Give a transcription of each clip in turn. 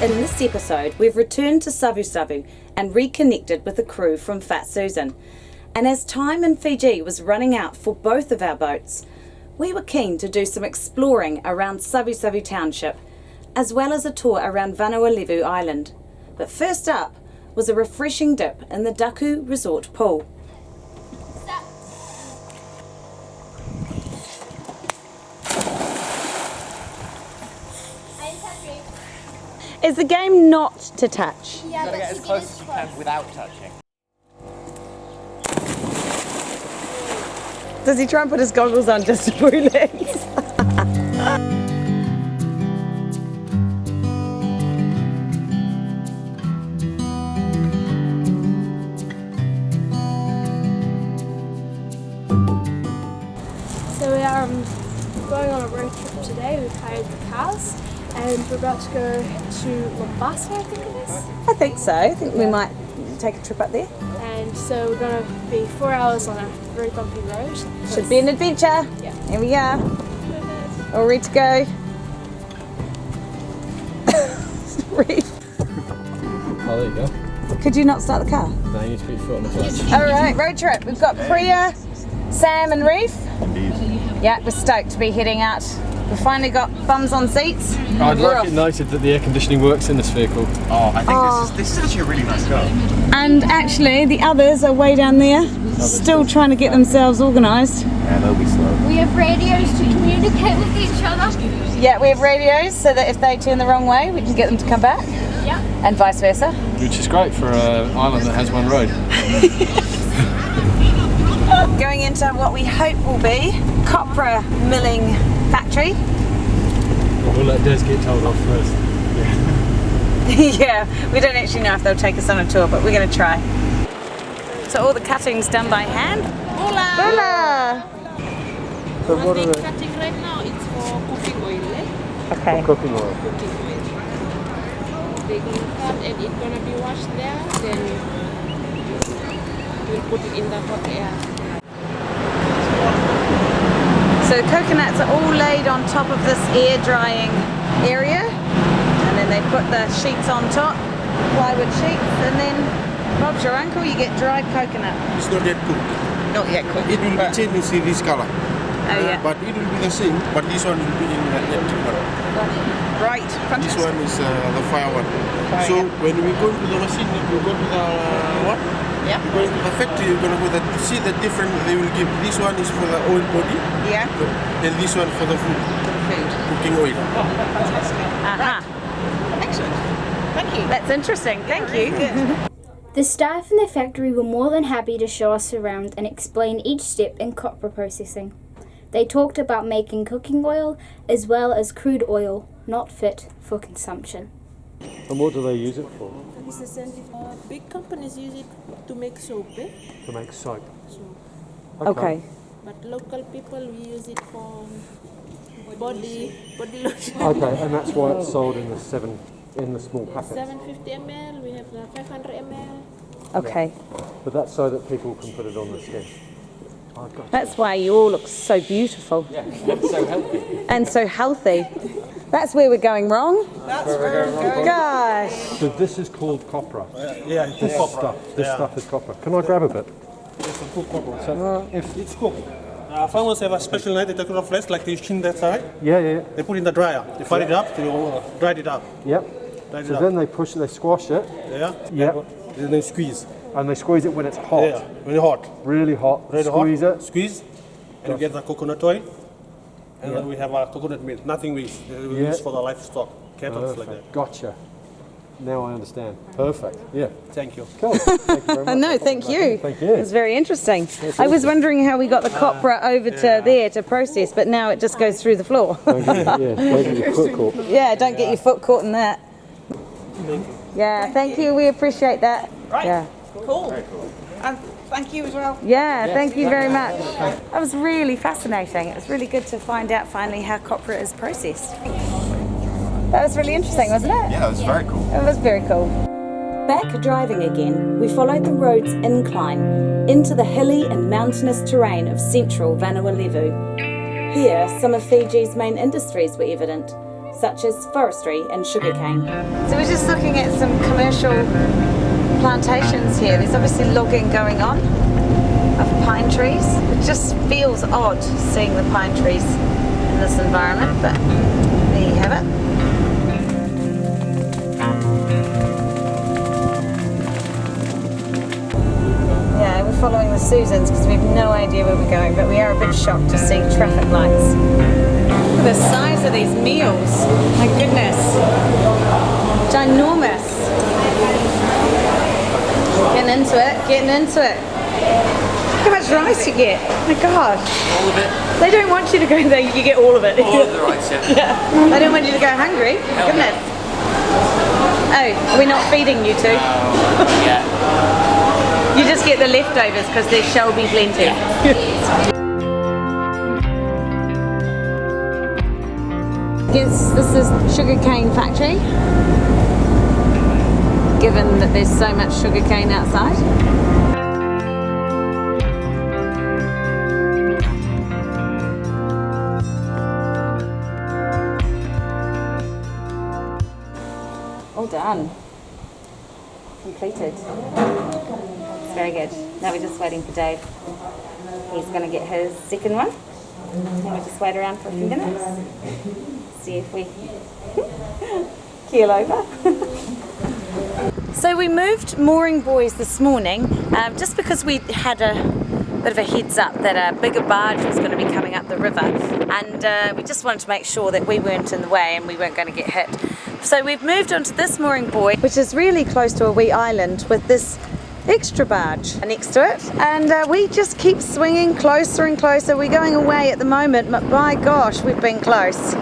In this episode, we've returned to Savusavu and reconnected with the crew from Fat Susan. And as time in Fiji was running out for both of our boats, we were keen to do some exploring around Savusavu Township, as well as a tour around Vanualevu Island. But first up was a refreshing dip in the Daku Resort pool. Is the game not to touch? Yeah, you've got to get as close as you can without touching. Does he try and put his goggles on just to relax? So we are going on a road trip today. We've hired the cars and we're about to go to Mombasa, I think it is. I think so. I think we might take a trip up there. And so we're going to be 4 hours on a very bumpy road. Should be an adventure. Yeah. Here we are. All ready to go. Reef. Oh, there you go. Could you not start the car? No, you need to put your foot on the clutch. All right, road trip. We've got Priya, Sam and Reef. Yeah, we're stoked to be heading out. We've finally got bums on seats. I'd like it noted that the air conditioning works in this vehicle. Oh, I think this is actually a really nice car. And actually, the others are way down there, still trying to get themselves organised. Yeah, they'll be slow. We have radios to communicate with each other. Yeah, we have radios so that if they turn the wrong way, we can get them to come back. Yeah. And vice versa. Which is great for an island that has one road. Going into what we hope will be Copra milling factory. We'll let Des get told off first. Yeah, we don't actually know if they'll take us on a tour, but we're going to try. So all the cutting's done by hand. Hola! Hola! So what are they? Cutting right now, it's for cooking oil. Okay. Cooking oil. Cooking oil. They're gonna cut and it's gonna be washed there. Then we'll put it in the hot air. So the coconuts are all laid on top of this air drying area, and then they put the sheets on top, plywood sheets, and then Bob's your uncle, you get dried coconut. It's not yet cooked. Not yet cooked. It will be changed to see this color. Oh yeah. But it will be the same, but this one will be in the empty one. Right, This fantastic. one is the fire one. Fire, So yeah. when we go to the machine, you go to the what? Yeah. You go to the factory, you're gonna go see the different they will give. This one is for the oil body, Yeah, and this one for the food, food. cooking oil. Excellent. Thank you. That's interesting. Thank you. The staff in the factory were more than happy to show us around and explain each step in copra processing. They talked about making cooking oil as well as crude oil, not fit for consumption. And what do they use it for? Big companies use it to make soap. To make soap. Okay. But local people, we use it for body lotion. Okay, and that's why it's sold in the small packets. 750 ml, we have the 500 ml. Okay. But that's so that people can put it on their skin. Oh, gotcha. That's why you all look so beautiful. Yeah, it's so healthy. And so healthy. That's where we're going wrong. Gosh. So this is called copra. Yeah, This stuff is copra. Can I grab a bit? It's a cooked copra. So if It's cooked. Farmers have a special knife, they take it off flesh, like they skin that side. yeah. They put it in the dryer. They fire it up, they dried it up. Yep. Dried it So up. then they squash it. Yeah? Yep. Then they squeeze. And they squeeze it when it's hot. Yeah, very hot. Really hot. Very Squeeze hot. it. Squeeze. And you get the coconut oil. And then we have a coconut milk, nothing we use for the livestock, cattle, like that. Gotcha. Now I understand. Perfect. Yeah. Thank you. Cool. Thank you very much. No, thank you. Thank you. It's very interesting. I was wondering how we got the copra over to there to process, but now it just goes through the floor. Don't get your foot caught. Yeah, don't get your foot caught in that. Yeah, thank you. We appreciate that. Right. Yeah. Cool. And thank you as well. Yeah, thank you very much. That was really fascinating. It was really good to find out finally how copra is processed. That was really interesting, wasn't it? Yeah, it was very cool. It was very cool. Back driving again, we followed the road's incline into the hilly and mountainous terrain of central Vanua Levu. Here, some of Fiji's main industries were evident, such as forestry and sugarcane. So we're just looking at some commercial plantations here. There's obviously logging going on of pine trees. It just feels odd seeing the pine trees in this environment, but there you have it. Yeah, we're following the Susans because we have no idea where we're going, but we are a bit shocked to see traffic lights. Look at the size of these meals. My goodness. Ginormous. Getting into it, getting into it. Look how much rice you get. Oh my god. All of it. They don't want you to go there, you get all of it. All of the rice, yeah. Yeah. They don't want you to go hungry. Goodness. Oh, we're not feeding you two. Yeah. You just get the leftovers because there shall be plenty. Guess this is sugarcane factory, given that there's so much sugarcane outside. All done. Completed. Very good. Now we're just waiting for Dave. He's going to get his second one. And we'll just wait around for a few minutes. See if we keel over. So we moved mooring buoys this morning just because we had a bit of a heads up that a bigger barge was going to be coming up the river, and we just wanted to make sure that we weren't in the way and we weren't going to get hit. So we've moved onto this mooring buoy, which is really close to a wee island with this extra barge next to it, and we just keep swinging closer and closer. We're going away at the moment, but by gosh, we've been close.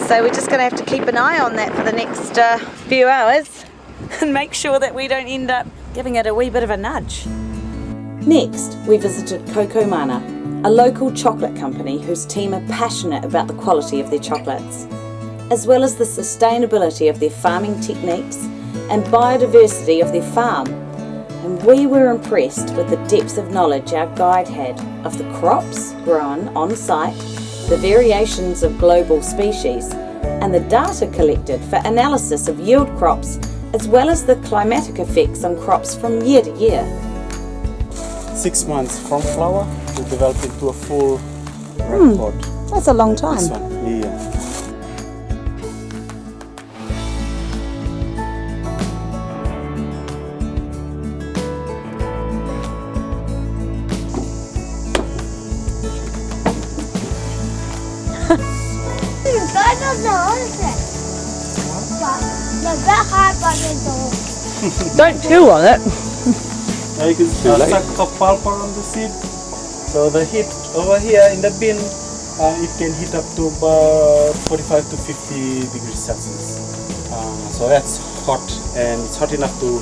So we're just going to have to keep an eye on that for the next few hours and make sure that we don't end up giving it a wee bit of a nudge. Next, we visited Kokomana, a local chocolate company whose team are passionate about the quality of their chocolates, as well as the sustainability of their farming techniques and biodiversity of their farm. And we were impressed with the depth of knowledge our guide had of the crops grown on site, the variations of global species, and the data collected for analysis of yield crops, as well as the climatic effects on crops from year to year. 6 months from flower to develop into a full red pod. That's a long time. This one, yeah. Don't chew on it. You can see a sack of pulper on the seed. So the heat over here in the bin, it can heat up to about 45 to 50 degrees Celsius. So that's hot, and it's hot enough to,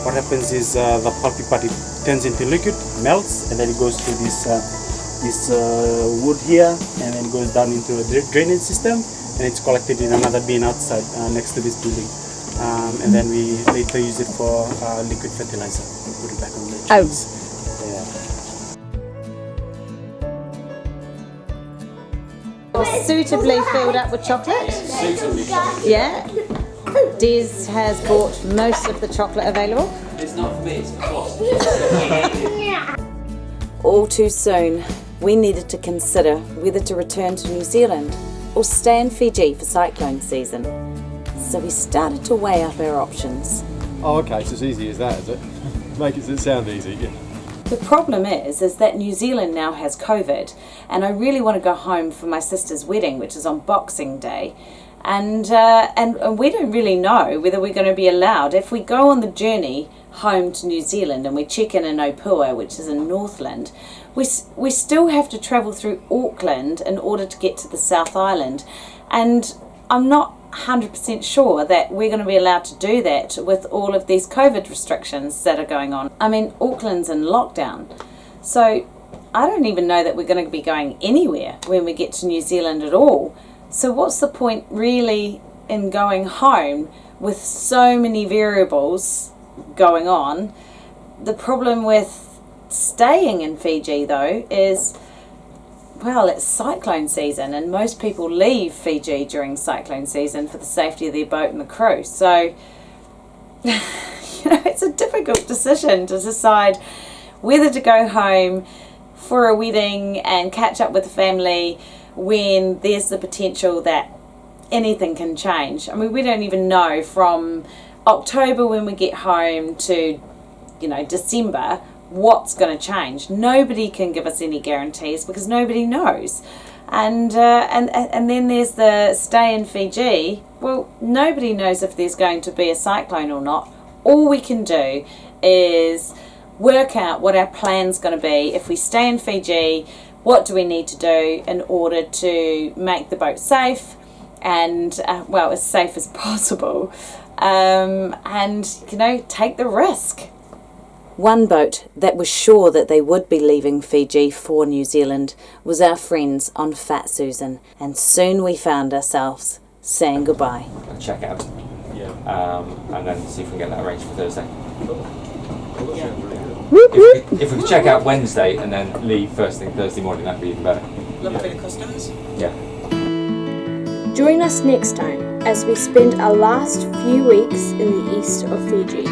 what happens is the pulpy part, it turns into liquid, melts, and then it goes to this wood here, and then it goes down into a drainage system, and it's collected in another bin outside next to this building. And then we later use it for liquid fertilizer. We put it back on the trees. Yeah. Suitably filled up with chocolate. Yeah. Des has bought most of the chocolate available. It's not for me, it's for Boss. All too soon, we needed to consider whether to return to New Zealand or stay in Fiji for cyclone season. So we started to weigh up our options. Oh, okay, it's as easy as that, is it? Make it sound easy, yeah. The problem is that New Zealand now has COVID, and I really want to go home for my sister's wedding, which is on Boxing Day, and we don't really know whether we're going to be allowed. If we go on the journey home to New Zealand and we check in Opua, which is in Northland, we still have to travel through Auckland in order to get to the South Island, and I'm not 100% sure that we're going to be allowed to do that with all of these COVID restrictions that are going on. I mean, Auckland's in lockdown, so I don't even know that we're going to be going anywhere when we get to New Zealand at all. So what's the point really in going home with so many variables going on? The problem with staying in Fiji though is well, it's cyclone season, and most people leave Fiji during cyclone season for the safety of their boat and the crew. So, it's a difficult decision to decide whether to go home for a wedding and catch up with the family when there's the potential that anything can change. I mean, we don't even know from October when we get home to, December, what's going to change. Nobody can give us any guarantees because nobody knows. And then there's the stay in Fiji. Well, nobody knows if there's going to be a cyclone or not. All we can do is work out what our plan's going to be. If we stay in Fiji, what do we need to do in order to make the boat safe and, as safe as possible, and, take the risk. One boat that was sure that they would be leaving Fiji for New Zealand was our friends on Fat Susan, and soon we found ourselves saying goodbye. Check out. Yeah. And then see if we can get that arranged for Thursday. If we could check out Wednesday and then leave first thing Thursday morning, that'd be even better. Love a bit of customs. Yeah. Join us next time as we spend our last few weeks in the east of Fiji.